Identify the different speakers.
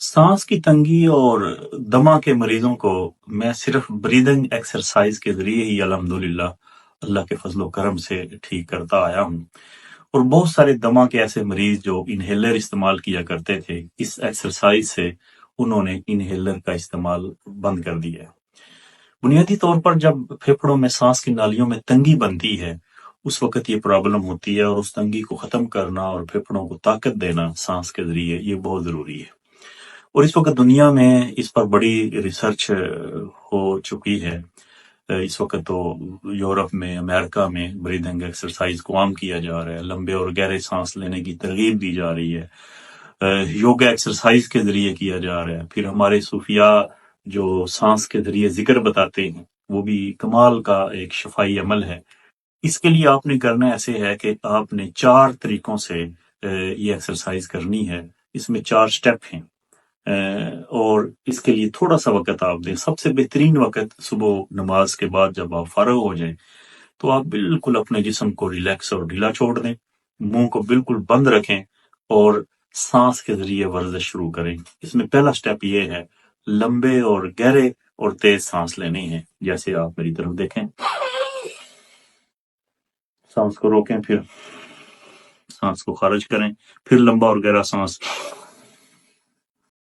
Speaker 1: سانس کی تنگی اور دمہ کے مریضوں کو میں صرف بریدنگ ایکسرسائز کے ذریعے ہی الحمدللہ اللہ کے فضل و کرم سے ٹھیک کرتا آیا ہوں، اور بہت سارے دمہ کے ایسے مریض جو انہیلر استعمال کیا کرتے تھے، اس ایکسرسائز سے انہوں نے انہیلر کا استعمال بند کر دیا ہے۔ بنیادی طور پر جب پھیپھڑوں میں سانس کی نالیوں میں تنگی بنتی ہے، اس وقت یہ پرابلم ہوتی ہے، اور اس تنگی کو ختم کرنا اور پھیپھڑوں کو طاقت دینا سانس کے ذریعے یہ بہت ضروری ہے۔ اور اس وقت دنیا میں اس پر بڑی ریسرچ ہو چکی ہے۔ اس وقت تو یورپ میں، امریکہ میں بریدنگ ایکسرسائز کو عام کیا جا رہا ہے، لمبے اور گہرے سانس لینے کی ترغیب دی جا رہی ہے، یوگا ایکسرسائز کے ذریعے کیا جا رہا ہے۔ پھر ہمارے صوفیاء جو سانس کے ذریعے ذکر بتاتے ہیں، وہ بھی کمال کا ایک شفائی عمل ہے۔ اس کے لیے آپ نے کرنا ایسے ہے کہ آپ نے 4 طریقوں سے یہ ایکسرسائز کرنی ہے۔ اس میں 4 سٹیپ ہیں، اور اس کے لیے تھوڑا سا وقت آپ دیں۔ سب سے بہترین وقت صبح نماز کے بعد جب آپ فارغ ہو جائیں تو آپ بالکل اپنے جسم کو ریلیکس اور ڈھیلا چھوڑ دیں، منہ کو بالکل بند رکھیں اور سانس کے ذریعے ورزش شروع کریں۔ اس میں پہلا سٹیپ یہ ہے، لمبے اور گہرے اور تیز سانس لینے ہیں۔ جیسے آپ میری طرف دیکھیں، سانس کو روکیں، پھر سانس کو خارج کریں، پھر لمبا اور گہرا سانس،